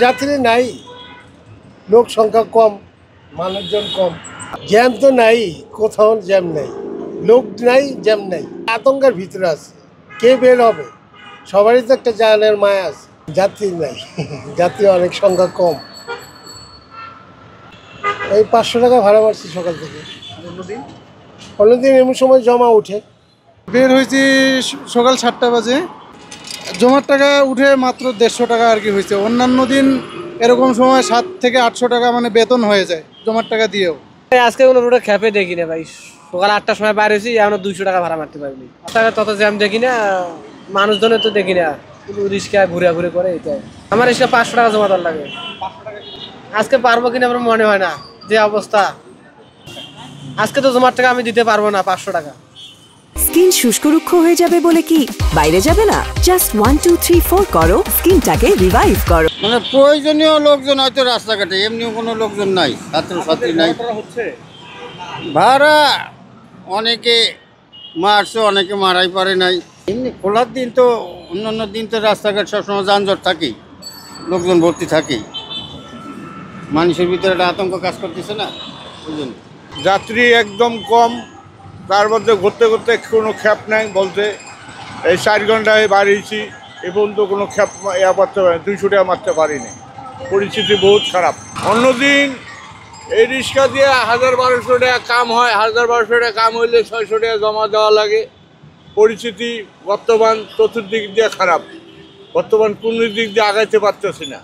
যাত্রী নাই, লোক সংখ্যা কম, মানুষজন কম, জ্যাম তো নাই, কোথাও জ্যাম নাই, লোক নাই, জ্যাম নাই, আতঙ্কের ভিতরে আছে। কে বের হবে? সবারই তো একটা জানের মায়া আছে। যাত্রী নাই, যাত্রী অনেক সংখ্যা কম। এই 500 টাকা ভাড়া মারছি সকাল থেকে। অন্যদিন এমন সময় জমা উঠে। বের হয়েছি সকাল 7টা বাজে, জমার টাকা উঠে মাত্র 150 টাকা আর কি হয়েছে। অন্যান্য দিন এরকম সময় 7 থেকে 800 টাকা মানে বেতন হয়ে যায় জমার টাকা দিয়েও। আজকে কোনো রুটে খেপে দেখি না ভাই, সকাল 8টার সময় বাইরে হয়েছি, এখনো 200 টাকা ভাড়া মারতে পারিনি। টাকা তত জ্যাম দেখি না, মানুষজনের তো দেখি না, কিন্তু রিক্সা ঘুরে ঘুরে করে এটাই। আমার রিক্সা 500 টাকা জমা দেওয়ার লাগে। আজকে পারবো কিনা আমার মনে হয় না, যে অবস্থা আজকে তো জমার টাকা আমি দিতে পারবো না 500 টাকা। স্কিন শুষ্ক রুক্ষ হয়ে যাবে বলে কি বাইরে যাবে না? জাস্ট 1 2 3 4 করো, স্কিনটাকে রিভাইভ করো। মানে প্রয়োজনীয় লোকজন হয়তো রাস্তাঘাটে, এমনিও কোনো লোকজন নাই, ছাত্রছাত্রী নাই। ভাড়া অনেকে মারছে, অনেকে মারাই পারে নাই। এমনি খোলার দিন তো, অন্যান্য দিন তো রাস্তাঘাট সবসময় যানজট থাকেই, লোকজন ভর্তি থাকেই, মানুষের ভিতরে একটা আতঙ্ক কাজ করতেছে না, ওই জন্য। যাত্রী একদম কম, তার মধ্যে ঘুরতে ঘুরতে কোনো খ্যাপ নাই বলতে। এই 4 ঘন্টায় বাড়িয়েছি, এ পর্যন্ত কোনো খ্যাপ মারতে পারি 200 টাকা মারতে পারিনি। পরিস্থিতি বহুত খারাপ। অন্যদিন এই রিক্সা দিয়ে 1000-1200 টাকা কাম হয়, 1000-1200 টাকা কাম হইলে 600 টাকা জমা দেওয়া লাগে। পরিস্থিতি বর্তমান চতুর্দিক দিয়ে খারাপ, বর্তমান কোন দিক দিয়ে আগাইতে পারতেছি না।